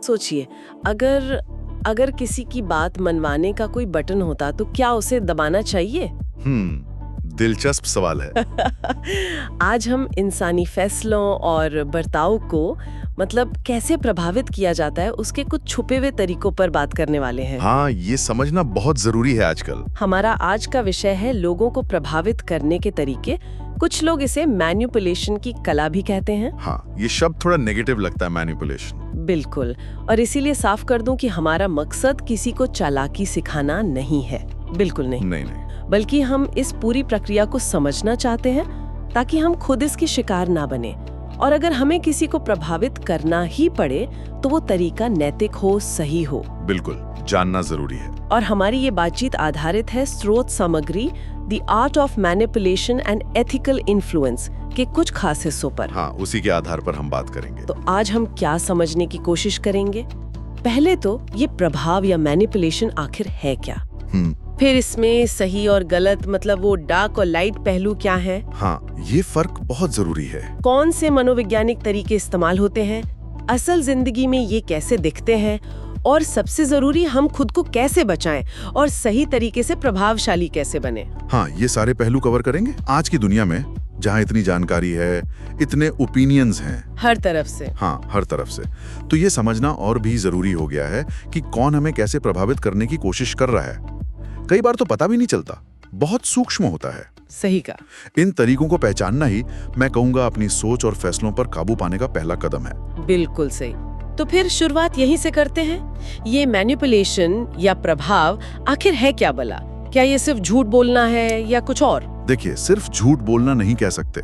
सोचिए, अगर अगर किसी की बात मनवाने का कोई बटन होता तो क्या उसे दबाना चाहिए? दिलचस्प सवाल है। आज हम इंसानी फैसलों और बर्ताव को कैसे प्रभावित किया जाता है उसके कुछ छुपे हुए तरीकों पर बात करने वाले हैं। हाँ, ये समझना बहुत जरूरी है आजकल। हमारा आज का विषय है लोगों को प्रभावित करने के तरीके। कुछ लोग इसे मैनिपुलेशन की कला भी कहते हैं। हाँ, ये शब्द थोड़ा नेगेटिव लगता है, मैनिपुलेशन। बिल्कुल, और इसीलिए साफ कर दूं कि हमारा मकसद किसी को चालाकी सिखाना नहीं है, बिल्कुल नहीं। नहीं, बल्कि हम इस पूरी प्रक्रिया को समझना चाहते हैं ताकि हम खुद इसके शिकार ना बने, और अगर हमें किसी को प्रभावित करना ही पड़े तो वो तरीका नैतिक हो, सही हो। बिल्कुल, जानना जरूरी है। और हमारी ये बातचीत आधारित है स्रोत सामग्री the art of manipulation and ethical influence के कुछ खास हिस्सों पर। हाँ, उसी के आधार पर हम बात करेंगे। तो आज हम क्या समझने की कोशिश करेंगे? पहले तो ये प्रभाव या मैनिपुलेशन आखिर है क्या, फिर इसमें सही और गलत वो डार्क और लाइट पहलू क्या है। हाँ, ये फर्क बहुत जरूरी है। कौन से मनोवैज्ञानिक तरीके इस्तेमाल होते हैं, असल जिंदगी में ये कैसे दिखते हैं, और सबसे जरूरी हम खुद को कैसे बचाएं और सही तरीके से प्रभावशाली कैसे बने। हाँ, ये सारे पहलू कवर करेंगे। आज की दुनिया में जहाँ इतनी जानकारी है, इतने ओपिनियंस हैं हर तरफ से। हाँ, हर तरफ से, तो ये समझना और भी जरूरी हो गया है कि कौन हमें कैसे प्रभावित करने की कोशिश कर रहा है। कई बार तो पता भी नहीं चलता, बहुत सूक्ष्म होता है। सही का। इन तरीकों को पहचानना ही मैं कहूँगा अपनी सोच और फैसलों पर काबू पाने का पहला कदम है। बिल्कुल सही। तो फिर शुरुआत यहीं से करते हैं। ये मैनिपुलेशन या प्रभाव आखिर है क्या भला? क्या ये सिर्फ झूठ बोलना है या कुछ और? देखिए, सिर्फ झूठ बोलना नहीं कह सकते,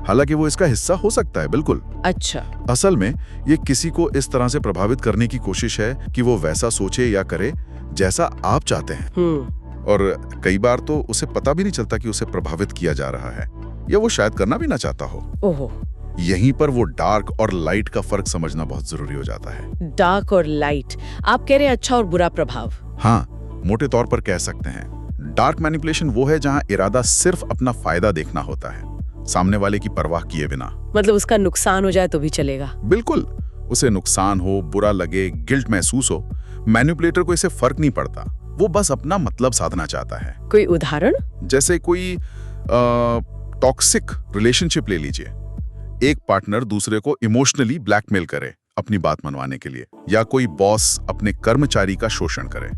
हालांकि वो इसका हिस्सा हो सकता है, बिल्कुल। अच्छा। असल में ये किसी को इस तरह से प्रभावित करने की कोशिश है कि वो वैसा सोचे या करे जैसा आप चाहते हैं। और कई बार तो उसे पता भी नहीं चलता कि उसे प्रभावित किया जा रहा है, या वो शायद करना भी ना चाहता हो। ओहो। यहीं पर वो डार्क और लाइट का फर्क समझना बहुत जरूरी हो जाता है। डार्क और लाइट, आप कह रहे हैं अच्छा और बुरा प्रभाव? हाँ, मोटे तौर पर कह सकते हैं। डार्क मैनिपुलेशन वो है जहाँ इरादा सिर्फ अपना फायदा देखना होता है, सामने वाले की परवाह किए बिना। उसका नुकसान हो जाए तो भी चलेगा? बिल्कुल, उसे नुकसान हो, बुरा लगे, गिल्ट महसूस हो, मैनिपुलेटर को इसे फर्क नहीं पड़ता। वो बस अपना मतलब साधना चाहता है। कोई उदाहरण? जैसे कोई टॉक्सिक रिलेशनशिप ले लीजिए। एक पार्टनर दूसरे को इमोशनली ब्लैकमेल करे अपनी बात मनवाने के लिए, या कोई बॉस अपने कर्मचारी का शोषण करे।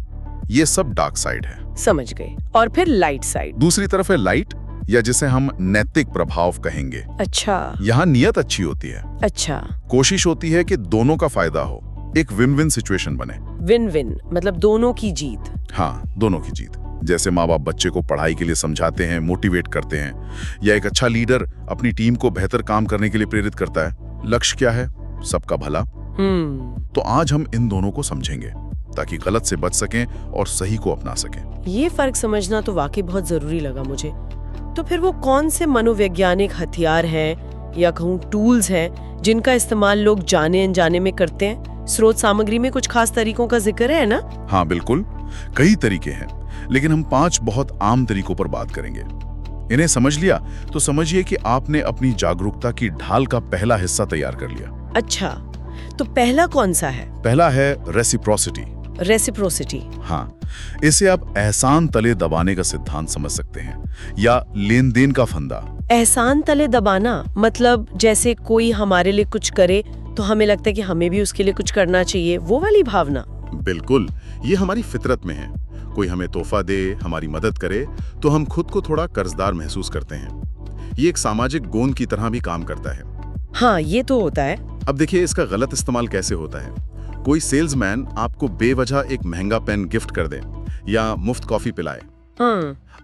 ये सब डार्क साइड है। समझ गए। और फिर लाइट साइड? दूसरी तरफ है लाइट, या जिसे हम नैतिक प्रभाव कहेंगे। अच्छा। यहाँ नियत अच्छी होती है। अच्छा। कोशिश होती है कि दोनों का फायदा हो, एक विन विन सिचुएशन बने। विन विन दोनों की जीत। हाँ, दोनों की जीत। जैसे माँ बाप बच्चे को पढ़ाई के लिए समझाते हैं, मोटिवेट करते हैं, या एक अच्छा लीडर अपनी टीम को बेहतर काम करने के लिए प्रेरित करता है। लक्ष्य क्या है? सबका भला। तो आज हम इन दोनों को समझेंगे ताकि गलत से बच सकें और सही को अपना सकें। ये फर्क समझना तो वाकई बहुत जरूरी लगा मुझे। तो फिर वो कौन से मनोवैज्ञानिक हथियार हैं या कहूँ टूल्स हैं जिनका इस्तेमाल लोग जाने अनजाने में करते हैं? स्रोत सामग्री में कुछ खास तरीकों का जिक्र है ना? हाँ बिल्कुल, कई तरीके हैं, लेकिन हम 5 बहुत आम तरीकों पर बात करेंगे। इन्हें समझ लिया तो समझिए कि आपने अपनी जागरूकता की ढाल का पहला हिस्सा तैयार कर लिया। अच्छा, तो पहला कौन सा है? पहला है रेसिप्रोसिटी। रेसिप्रोसिटी? हाँ, इसे आप एहसान तले दबाने का सिद्धांत समझ सकते हैं, या लेन देन का फंदा। एहसान तले दबाना जैसे कोई हमारे लिए कुछ करे तो हमें लगता है कि हमें भी उसके लिए कुछ करना चाहिए, वो वाली भावना? बिल्कुल, ये हमारी फितरत में है। कोई हमें तोहफा दे, हमारी मदद करे, तो हम खुद को थोड़ा कर्जदार महसूस करते हैं। ये एक सामाजिक गोंद की तरह भी काम करता है। हाँ, ये तो होता है। अब देखिए, इसका गलत इस्तेमाल कैसे होता है। कोई सेल्समैन आपको बेवजह एक महंगा पेन गिफ्ट कर दे या मुफ्त कॉफी पिलाए।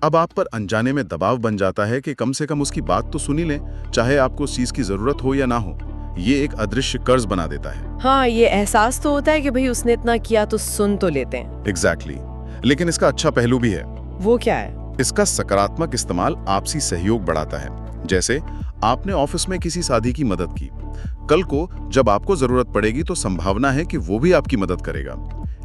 अब आप पर अनजाने में दबाव बन जाता है कि कम से कम उसकी बात तो सुनी लें, चाहे आपको उस चीज की जरूरत हो या ना हो। ये एक अदृश्य कर्ज बना देता है। हाँ, ये एहसास तो होता है कि भाई उसने इतना किया तो सुन तो लेते हैं। एग्जैक्टली। लेकिन इसका अच्छा पहलू भी है। वो क्या है? इसका सकारात्मक इस्तेमाल आपसी सहयोग बढ़ाता है। जैसे आपने ऑफिस में किसी साथी की मदद की, कल को जब आपको जरूरत पड़ेगी तो संभावना है कि वो भी आपकी मदद करेगा।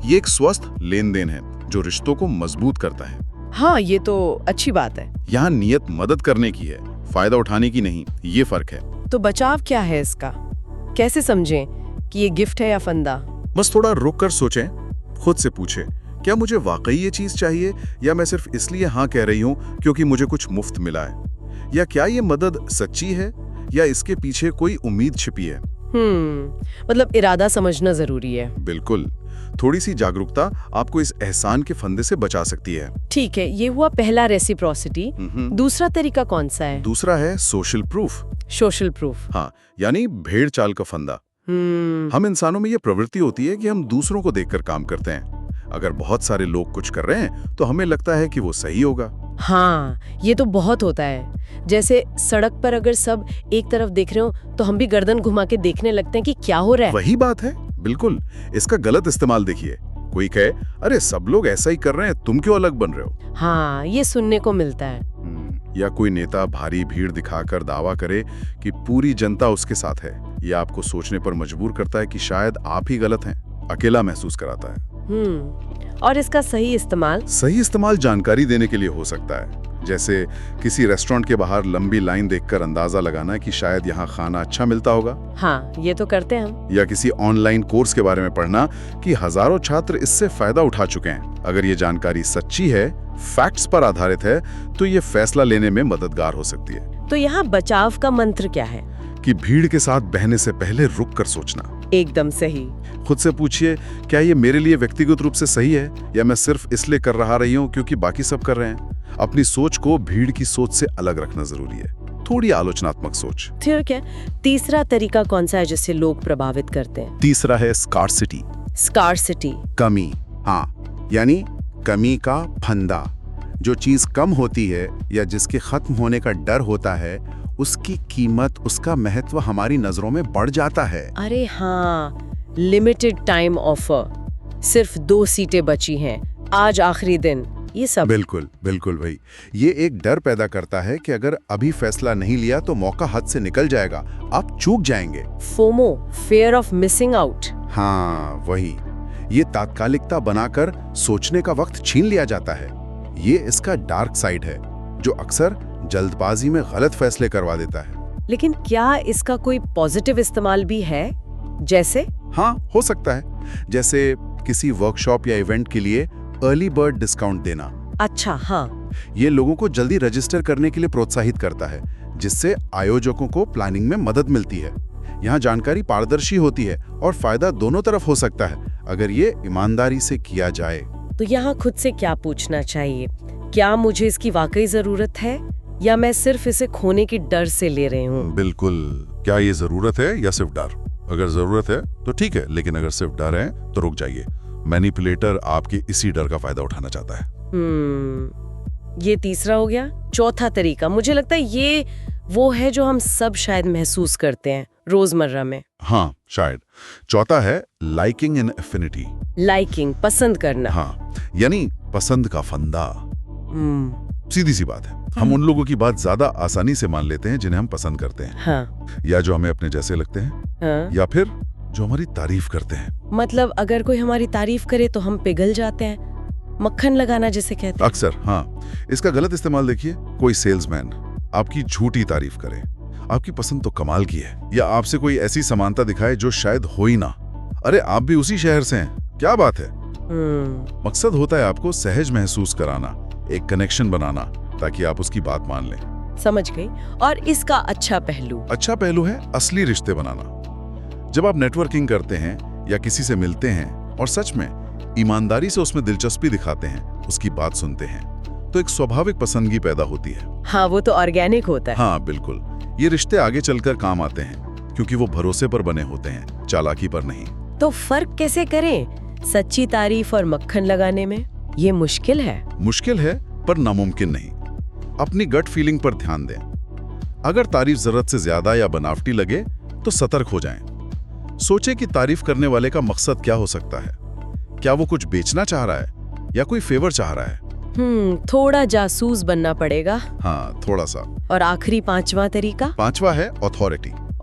ये एक स्वस्थ लेन देन है जो रिश्तों को मजबूत करता है। हाँ, ये तो अच्छी बात है। यहाँ नियत मदद करने की है, फायदा उठाने की नहीं। ये फर्क है। तो बचाव क्या है इसका? कैसे समझें कि ये गिफ्ट है या फंदा? बस थोड़ा रुक कर सोचें, खुद से पूछें, क्या मुझे वाकई ये चीज चाहिए या मैं सिर्फ इसलिए हाँ कह रही हूं क्योंकि मुझे कुछ मुफ्त मिला है? या क्या ये मदद सच्ची है या इसके पीछे कोई उम्मीद छिपी है? मतलब इरादा समझना जरूरी है। बिल्कुल, थोड़ी सी जागरूकता आपको इस एहसान के फंदे से बचा सकती है। ठीक है, ये हुआ पहला रेसिप्रोसिटी। दूसरा तरीका कौन सा है? दूसरा है सोशल प्रूफ। Social proof. हाँ, यानी भेड़ चाल का फंदा। हम इंसानों में ये प्रवृत्ति होती है कि हम दूसरों को देखकर काम करते हैं। अगर बहुत सारे लोग कुछ कर रहे हैं तो हमें लगता है कि वो सही होगा। हाँ, ये तो बहुत होता है। जैसे सड़क पर अगर सब एक तरफ देख रहे हो तो हम भी गर्दन घुमा के देखने लगते हैं कि क्या हो रहा है। वही बात है, बिल्कुल। इसका गलत इस्तेमाल देखिए। कोई कहे, अरे सब लोग ऐसा ही कर रहे हैं, तुम क्यों अलग बन रहे हो? हाँ, ये सुनने को मिलता है। या कोई नेता भारी भीड़ दिखाकर दावा करे कि पूरी जनता उसके साथ है। ये आपको सोचने पर मजबूर करता है कि शायद आप ही गलत हैं। अकेला महसूस कराता है। और इसका सही इस्तेमाल? सही इस्तेमाल जानकारी देने के लिए हो सकता है। जैसे किसी रेस्टोरेंट के बाहर लंबी लाइन देखकर अंदाजा लगाना कि शायद यहाँ खाना अच्छा मिलता होगा। हाँ, ये तो करते हैं हम। या किसी ऑनलाइन कोर्स के बारे में पढ़ना कि हजारों छात्र इससे फायदा उठा चुके हैं। अगर ये जानकारी सच्ची है, फैक्ट्स पर आधारित है, तो ये फैसला लेने में मददगार हो सकती है। तो यहाँ बचाव का मंत्र क्या है? कि भीड़ के साथ बहने से पहले रुक कर सोचना। एकदम सही। खुद से पूछिए, क्या ये मेरे लिए व्यक्तिगत रूप से सही है या मैं सिर्फ इसलिए कर रही हूँ क्योंकि बाकी सब कर रहे हैं? अपनी सोच को भीड़ की सोच से अलग रखना जरूरी है। थोड़ी आलोचनात्मक सोच। ठीक है। तीसरा तरीका कौन सा है जिससे लोग प्रभावित करते हैं? तीसरा है स्कार्सिटी। स्कार्सिटी, कमी। हाँ, यानी कमी का फंदा। जो चीज कम होती है या जिसके खत्म होने का डर होता है, उसकी कीमत, उसका महत्व हमारी नजरों में बढ़ जाता है। अरे हाँ, लिमिटेड टाइम ऑफर, सिर्फ 2 सीटें बची हैं, आज आखिरी दिन, ये सब। बिल्कुल बिल्कुल भाई, ये एक डर पैदा करता है कि अगर अभी फैसला नहीं लिया तो मौका हाथ से निकल जाएगा, आप चूक जाएंगे। FOMO, fear of missing out. हाँ वही, ये तात्कालिकता बनाकर सोचने का वक्त छीन लिया जाता है। ये इसका डार्क साइड है जो अक्सर जल्दबाजी में गलत फैसले करवा देता है। लेकिन क्या इसका कोई पॉजिटिव इस्तेमाल भी है? जैसे? हाँ, हो सकता है। जैसे किसी वर्कशॉप या इवेंट के लिए अर्ली बर्ड डिस्काउंट देना। अच्छा, हाँ। ये लोगों को जल्दी रजिस्टर करने के लिए प्रोत्साहित करता है, जिससे आयोजकों को प्लानिंग में मदद मिलती है। यहाँ जानकारी पारदर्शी होती है और फायदा दोनों तरफ हो सकता है अगर ये ईमानदारी से किया जाए। तो यहाँ खुद से क्या पूछना चाहिए? क्या मुझे इसकी वाकई जरूरत है या मैं सिर्फ इसे खोने की डर से ले रही हूँ? बिल्कुल, क्या ये जरूरत है या सिर्फ डर? अगर जरूरत है तो ठीक है, लेकिन अगर सिर्फ डर है तो रुक जाइए। मैनिपुलेटर आपके इसी डर का फायदा उठाना चाहता है। ये तीसरा हो गया। चौथा तरीका, मुझे लगता है ये वो है जो हम सब शायद महसूस करते हैं रोजमर्रा में। हाँ, शायद। चौथा है लाइकिंग एंड एफिनिटी। लाइकिंग, पसंद करना। हाँ, यानी पसंद का फंदा। सीधी सी बात है, हम उन लोगों की बात ज्यादा आसानी से मान लेते हैं जिन्हें हम पसंद करते हैं। हाँ। या जो हमें अपने जैसे लगते हैं। हाँ। या फिर जो हमारी तारीफ करते हैं। मतलब अगर कोई हमारी तारीफ करे तो हम पिघल जाते हैं, मक्खन लगाना जिसे कहते हैं। अक्सर। हाँ, इसका गलत इस्तेमाल देखिए। कोई सेल्समैन आपकी झूठी तारीफ करे, आपकी पसंद तो कमाल की है, या आपसे कोई ऐसी समानता दिखाए जो शायद हो ही ना। अरे आप भी उसी शहर से हैं, क्या बात है। मकसद होता है आपको सहज महसूस कराना, एक कनेक्शन बनाना, ताकि आप उसकी बात मान लें। समझ गई। और इसका अच्छा पहलू है असली रिश्ते बनाना। जब आप नेटवर्किंग करते हैं या किसी से मिलते हैं और सच में ईमानदारी से उसमें दिलचस्पी दिखाते हैं, उसकी बात सुनते हैं, तो एक स्वाभाविक पसंदगी पैदा होती है। हाँ, वो तो ऑर्गेनिक होता है। हाँ बिल्कुल, ये रिश्ते आगे चलकर काम आते हैं क्योंकि वो भरोसे पर बने होते हैं, चालाकी पर नहीं। तो फर्क कैसे करें सच्ची तारीफ और मक्खन लगाने में? ये मुश्किल है पर नामुमकिन नहीं। अपनी गट फीलिंग पर ध्यान दें। अगर तारीफ जरूरत से ज्यादा या बनावटी लगे तो सतर्क हो जाएं। सोचें कि तारीफ करने वाले का मकसद क्या हो सकता है। क्या वो कुछ बेचना चाह रहा है या कोई फेवर चाह रहा है? थोड़ा जासूस बनना पड़ेगा। हाँ, थोड़ा सा। और आखिरी पांचवा तरीका? पांचवा है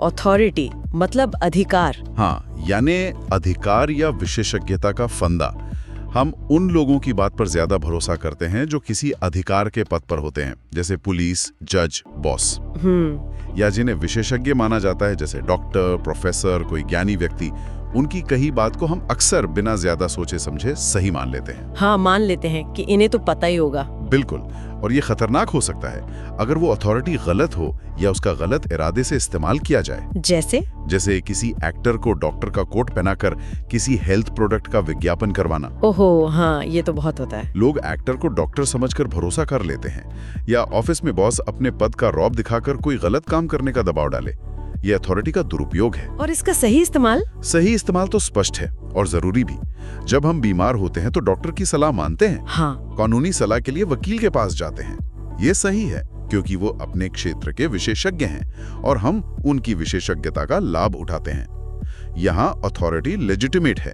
अथॉरिटी, मतलब अधिकार। हाँ, यानी अधिकार या विशेषज्ञता का फंदा। हम उन लोगों की बात पर ज्यादा भरोसा करते हैं जो किसी अधिकार के पद पर होते हैं, जैसे पुलिस, जज, बॉस। या जिन्हें विशेषज्ञ माना जाता है, जैसे डॉक्टर, प्रोफेसर, कोई ज्ञानी व्यक्ति। उनकी कही बात को हम अक्सर बिना ज्यादा सोचे समझे सही मान लेते हैं। हाँ, मान लेते हैं कि इन्हें तो पता ही होगा। बिल्कुल, और ये खतरनाक हो सकता है अगर वो अथॉरिटी गलत हो या उसका गलत इरादे से इस्तेमाल किया जाए। जैसे किसी एक्टर को डॉक्टर का कोट पहनाकर किसी हेल्थ प्रोडक्ट का विज्ञापन करवाना। ओहो, हाँ, ये तो बहुत होता है। लोग एक्टर को डॉक्टर समझकर भरोसा कर लेते हैं, या ऑफिस में बॉस अपने पद का रौब दिखाकर कोई गलत काम करने का दबाव डाले। ये अथॉरिटी का दुरुपयोग है। और इसका सही इस्तेमाल? सही इस्तेमाल तो स्पष्ट है और जरूरी भी। जब हम बीमार होते हैं तो डॉक्टर की सलाह मानते हैं। हाँ। कानूनी सलाह के लिए वकील के पास जाते हैं। ये सही है क्योंकि वो अपने क्षेत्र के विशेषज्ञ हैं और हम उनकी विशेषज्ञता का लाभ उठाते हैं। यहाँ अथॉरिटी लेजिटिमेट है।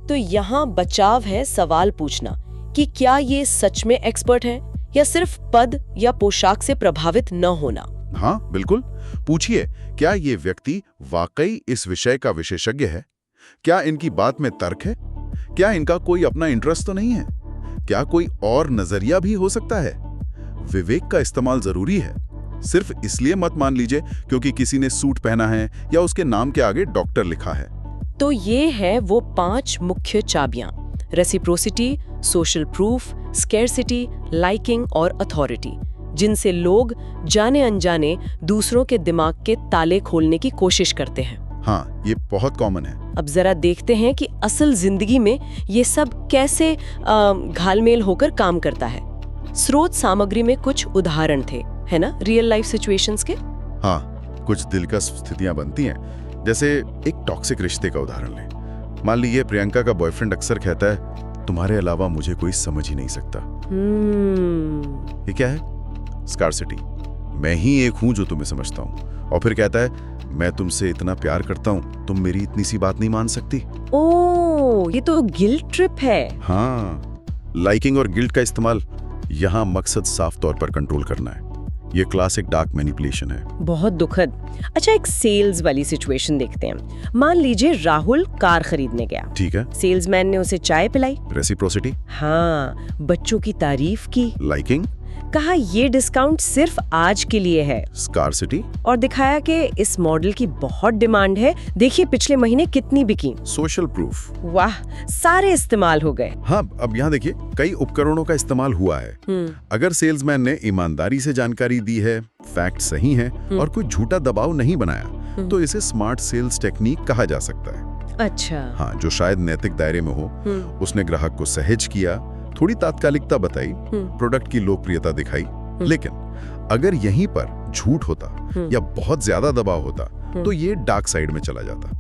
तो यहाँ बचाव है सवाल पूछना कि क्या ये सच में एक्सपर्ट है या सिर्फ पद या पोशाक से प्रभावित न होना। हाँ बिल्कुल, पूछिए, क्या ये व्यक्ति वाकई इस विषय का विशेषज्ञ है? क्या इनकी बात में तर्क है? क्या इनका कोई अपना इंटरेस्ट तो नहीं है? क्या कोई और नजरिया भी हो सकता है? विवेक का इस्तेमाल जरूरी है। सिर्फ इसलिए मत मान लीजिए क्योंकि किसी ने सूट पहना है या उसके नाम के आगे डॉक्टर लिखा है। तो ये है वो 5 मुख्य चाबियां: reciprocity, social proof, scarcity, liking और अथॉरिटी, जिनसे लोग जाने अनजाने दूसरों के दिमाग के ताले खोलने की कोशिश करते हैं। हाँ, ये बहुत कॉमन है। अब जरा देखते हैं कि असल जिंदगी में ये सब कैसे घालमेल होकर काम करता है। स्रोत सामग्री में कुछ उदाहरण थे, है ना, रियल लाइफ सिचुएशंस के। हाँ, कुछ दिलचस्प स्थितियां बनती हैं। जैसे एक टॉक्सिक रिश्ते का उदाहरण लें। मान लीजिए प्रियंका का बॉयफ्रेंड अक्सर कहता है, तुम्हारे अलावा मुझे कोई समझ ही नहीं सकता। ये क्या है? स्कार्सिटी। मैं ही एक हूं जो तुम्हें समझता हूं। और फिर कहता है, मैं तुमसे इतना प्यार करता हूं, तुम मेरी इतनी सी बात नहीं मान सकती। ओह, ये तो गिल्ट ट्रिप है। हाँ, लाइकिंग और गिल्ट का इस्तेमाल। यहाँ मकसद साफ तौर पर कंट्रोल करना है। ये क्लासिक डार्क मैनिपुलेशन है। बहुत दुखद। अच्छा, एक सेल्स वाली सिचुएशन देखते हैं। मान लीजिए राहुल कार खरीदने गया। ठीक है। सेल्समैन ने उसे चाय पिलाई। रेसिप्रोसिटी। हाँ, बच्चों की तारीफ की। लाइकिंग। कहा ये डिस्काउंट सिर्फ आज के लिए है। स्कार्सिटी। और दिखाया कि इस मॉडल की बहुत डिमांड है, देखिए पिछले महीने कितनी बिकी। Social proof. वाह, सारे इस्तेमाल हो गए। हाँ, अब यहाँ देखिए, कई उपकरणों का इस्तेमाल हुआ है। अगर सेल्समैन ने ईमानदारी से जानकारी दी है, फैक्ट सही है और कोई झूठा दबाव नहीं बनाया, तो इसे स्मार्ट सेल्स टेक्निक कहा जा सकता है। अच्छा। हाँ, जो शायद नैतिक दायरे में हो। उसने ग्राहक को सहज किया, थोड़ी तात्कालिकता बताई, प्रोडक्ट की लोकप्रियता दिखाई। लेकिन अगर यहीं पर झूठ होता या बहुत ज्यादा दबाव होता तो ये डार्क साइड में चला जाता।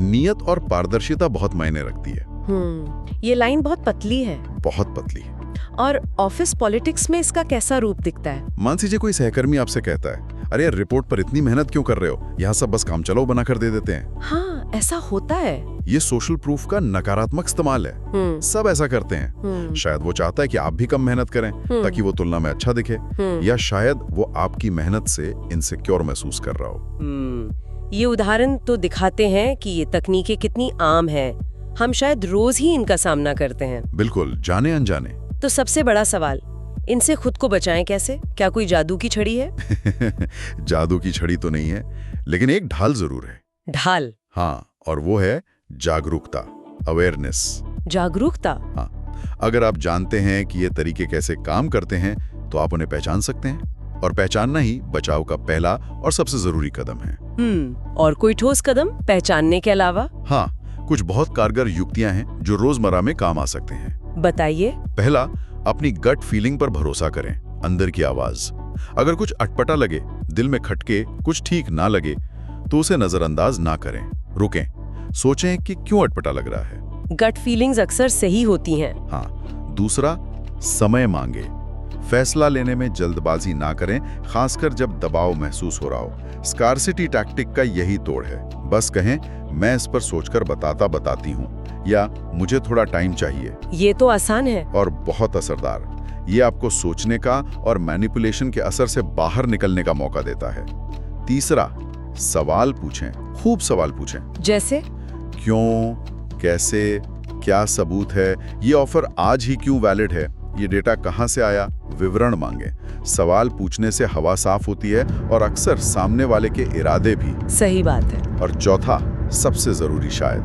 नियत और पारदर्शिता बहुत मायने रखती है। ये लाइन बहुत पतली है। बहुत पतली है। और ऑफिस पॉलिटिक्स में इसका कैसा रूप दिखता है? मान लीजिए कोई सहकर्मी आपसे कहता है, अरे यार, रिपोर्ट पर इतनी मेहनत क्यों कर रहे हो, यहाँ सब बस काम चलाओ बनाकर दे देते हैं। हाँ, ऐसा होता है। ये सोशल प्रूफ का नकारात्मक इस्तेमाल है। सब ऐसा करते हैं। शायद वो चाहता है कि आप भी कम मेहनत करें ताकि वो तुलना में अच्छा दिखे, या शायद वो आपकी मेहनत से इनसिक्योर महसूस कर रहा हो। ये उदाहरण तो दिखाते हैं कि ये तकनीकें कितनी आम हैं। हम शायद रोज ही इनका सामना करते हैं। बिल्कुल, जाने अनजाने। तो सबसे बड़ा सवाल, इनसे खुद को बचाएं कैसे? क्या कोई जादू की छड़ी है? जादू की छड़ी तो नहीं है, लेकिन एक ढाल जरूर है। ढाल? हाँ, और वो है जागरूकता, अवेयरनेस। जागरूकता? हाँ, अगर आप जानते हैं कि ये तरीके कैसे काम करते हैं तो आप उन्हें पहचान सकते हैं, और पहचानना ही बचाव का पहला और सबसे जरूरी कदम है। और कोई ठोस कदम पहचानने के अलावा? हाँ, कुछ बहुत कारगर युक्तियां हैं जो रोजमर्रा में काम आ सकते हैं। बताइए। पहला, अपनी गट फीलिंग पर भरोसा करें, अंदर की आवाज। अगर कुछ अटपटा लगे, दिल में खटके, कुछ ठीक ना लगे, तो उसे नजरअंदाज ना करें, रुकें, सोचें कि क्यों अटपटा लग रहा है। गट फीलिंग्स अक्सर सही होती हैं। हाँ। दूसरा, समय मांगे। फैसला लेने में जल्दबाजी ना करें, खासकर जब दबाव महसूस हो रहा हो। स्कार्सिटी टैक्टिक का यही तोड़ है। बस कहें, मैं इस पर सोचकर बताती हूँ, या मुझे थोड़ा टाइम चाहिए। ये तो आसान है और बहुत असरदार। ये आपको सोचने का और मैनिपुलेशन के असर से बाहर निकलने का मौका देता है। तीसरा, सवाल पूछें, खूब सवाल पूछें। जैसे? क्यों, कैसे, क्या सबूत है, ये ऑफर आज ही क्यों वैलिड है, ये डेटा कहां से आया, विवरण मांगे। सवाल पूछने से हवा साफ होती है और अक्सर सामने वाले के इरादे भी। सही बात है। और चौथा, सबसे जरूरी शायद,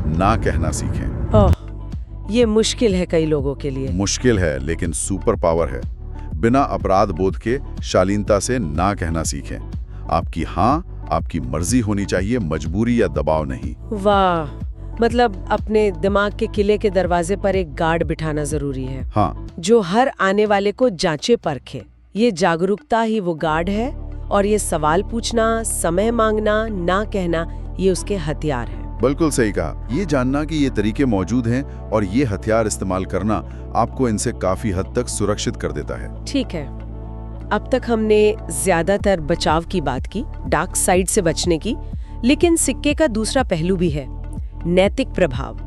ना कहना सीखें। ओह, ये मुश्किल है कई लोगों के लिए। मुश्किल है लेकिन सुपर पावर है। बिना अपराध बोध के शालीनता से ना कहना सीखें। आपकी हाँ आपकी मर्जी होनी चाहिए, मजबूरी या दबाव नहीं। वाह, मतलब अपने दिमाग के किले के दरवाजे पर एक गार्ड बिठाना जरूरी है। हाँ, जो हर आने वाले को जांचे परखे। ये जागरूकता ही वो गार्ड है, और ये सवाल पूछना, समय मांगना, ना कहना, ये उसके हथियार है। बिल्कुल सही कहा। ये जानना कि ये तरीके मौजूद हैं और ये हथियार इस्तेमाल करना आपको इनसे काफी हद तक सुरक्षित कर देता है। ठीक है, अब तक हमने ज्यादातर बचाव की बात की, डार्क साइड से बचने की, लेकिन सिक्के का दूसरा पहलू भी है, नैतिक प्रभाव।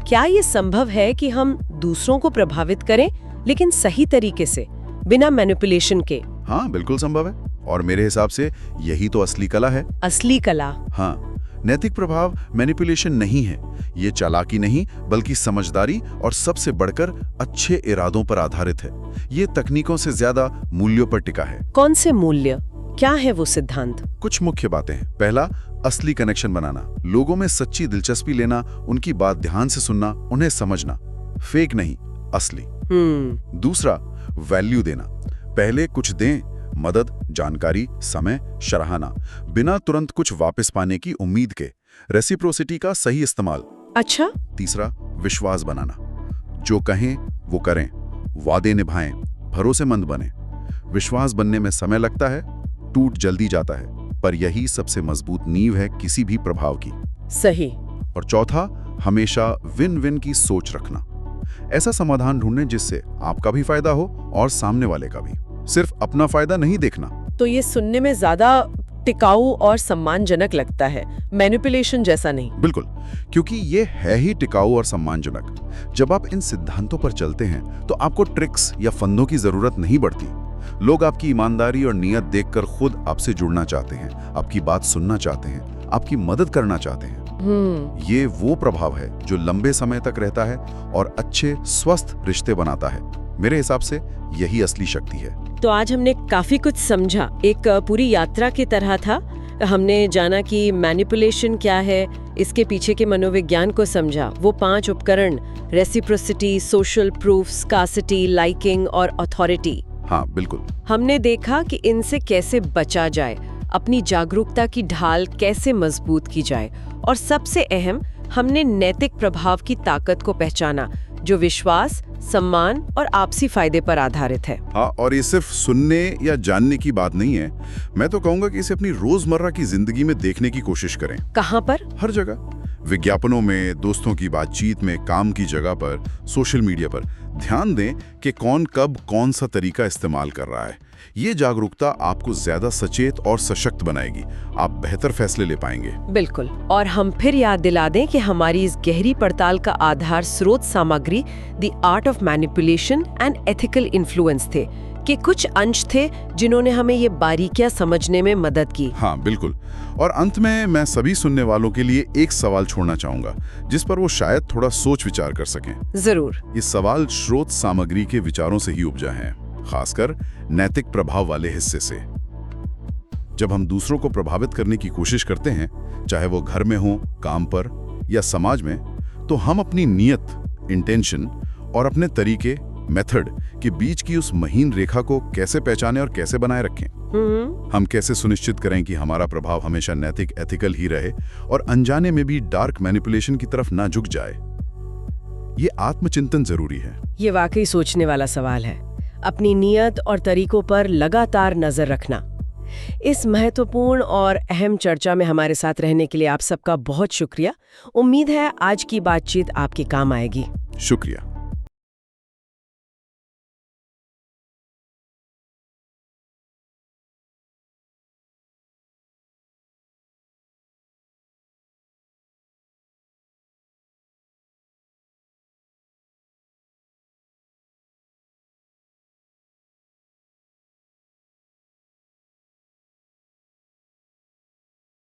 क्या ये संभव है कि हम दूसरों को प्रभावित करें, लेकिन सही तरीके से, बिना मैनिपुलेशन के? हाँ, बिल्कुल संभव है, और मेरे हिसाब से यही तो असली कला है। असली कला? हाँ, नैतिक प्रभाव मैनिपुलेशन नहीं है। ये चालाकी नहीं बल्कि समझदारी और सबसे बढ़कर अच्छे इरादों पर आधारित है। ये तकनीकों से ज्यादा मूल्यों पर टिका है। कौन से मूल्य? क्या है वो सिद्धांत? कुछ मुख्य बातें हैं। पहला, असली कनेक्शन बनाना, लोगों में सच्ची दिलचस्पी लेना, उनकी बात ध्यान से सुनना, उन्हें समझना, फेक नहीं, असली। दूसरा, वैल्यू देना, पहले कुछ दें, मदद, जानकारी, समय, सराहना, बिना तुरंत कुछ वापस पाने की उम्मीद के, रेसिप्रोसिटी का सही इस्तेमाल। अच्छा। तीसरा, विश्वास बनाना, जो कहें वो करें, वादे निभाएं, भरोसेमंद बने। विश्वास बनने में समय लगता है, टूट जल्दी जाता है, पर यही सबसे मजबूत नींव है किसी भी प्रभाव की। सही। और चौथा, हमेशा विन विन की सोच रखना, ऐसा समाधान ढूंढने जिससे आपका भी फायदा हो और सामने वाले का भी, सिर्फ अपना फायदा नहीं देखना। तो ये सुनने में ज्यादा टिकाऊ और सम्मानजनक लगता है, मैनिपुलेशन जैसा नहीं। बिल्कुल, क्योंकि ये है ही टिकाऊ और सम्मानजनक। जब आप इन सिद्धांतों पर चलते हैं तो आपको ट्रिक्स या फंदों की जरूरत नहीं पड़ती। लोग आपकी ईमानदारी और नियत देखकर खुद आपसे जुड़ना चाहते हैं, आपकी बात सुनना चाहते हैं, आपकी मदद करना चाहते हैं। ये वो प्रभाव है जो लंबे समय तक रहता है और अच्छे स्वस्थ रिश्ते बनाता है। मेरे हिसाब से यही असली शक्ति है। तो आज हमने काफी कुछ समझा, एक पूरी यात्रा की तरह था। हमने जाना कि मैनिपुलेशन क्या है, इसके पीछे के मनोविज्ञान को समझा, वो 5 उपकरण, reciprocity, social proof, scarcity, liking और अथॉरिटी। हाँ, बिल्कुल। हमने देखा कि इनसे कैसे बचा जाए, अपनी जागरूकता की ढाल कैसे मजबूत की जाए, और सबसे अहम, हमने नैतिक प्रभाव की ताकत को पहचाना, जो विश्वास, सम्मान और आपसी फायदे पर आधारित है। हाँ, और ये सिर्फ सुनने या जानने की बात नहीं है। मैं तो कहूंगा कि इसे अपनी रोजमर्रा की जिंदगी में देखने की कोशिश करें। कहाँ पर? हर जगह, विज्ञापनों में, दोस्तों की बातचीत में, काम की जगह पर, सोशल मीडिया पर। ध्यान दें कि कौन कब कौन सा तरीका इस्तेमाल कर रहा है। ये जागरूकता आपको ज्यादा सचेत और सशक्त बनाएगी। आप बेहतर फैसले ले पाएंगे। बिल्कुल। और हम फिर याद दिला दें कि हमारी इस गहरी पड़ताल का आधार स्रोत सामग्री the art of manipulation and ethical influence थे, कि कुछ अंश थे जिन्होंने हमें ये बारीकियां समझने में मदद की। हाँ, बिल्कुल। और अंत में मैं सभी सुनने वालों के लिए एक सवाल छोड़ना चाहूंगा, जिस पर वो शायद थोड़ा सोच विचार कर सकें। जरूर। ये सवाल स्रोत सामग्री के विचारों से ही उपजा है, खासकर नैतिक प्रभाव वाले हिस्से से। जब हम दूसरों को प्रभावित करने की कोशिश करते हैं, चाहे वो घर में हो, काम पर या समाज में, तो हम अपनी नियत, इंटेंशन और अपने तरीके, मेथड के बीच की उस महीन रेखा को कैसे पहचानें और कैसे बनाए रखें। हम कैसे सुनिश्चित करें कि हमारा प्रभाव हमेशा नैतिक, एथिकल ही रहे और अनजाने में भी डार्क मैनिपुलेशन की तरफ ना झुक जाए। ये आत्मचिंतन जरूरी है। ये वाकई सोचने वाला सवाल है। अपनी नियत और तरीकों पर लगातार नजर रखना। इस महत्वपूर्ण और अहम चर्चा में हमारे साथ रहने के लिए आप सबका बहुत शुक्रिया। उम्मीद है आज की बातचीत आपके काम आएगी। शुक्रिया।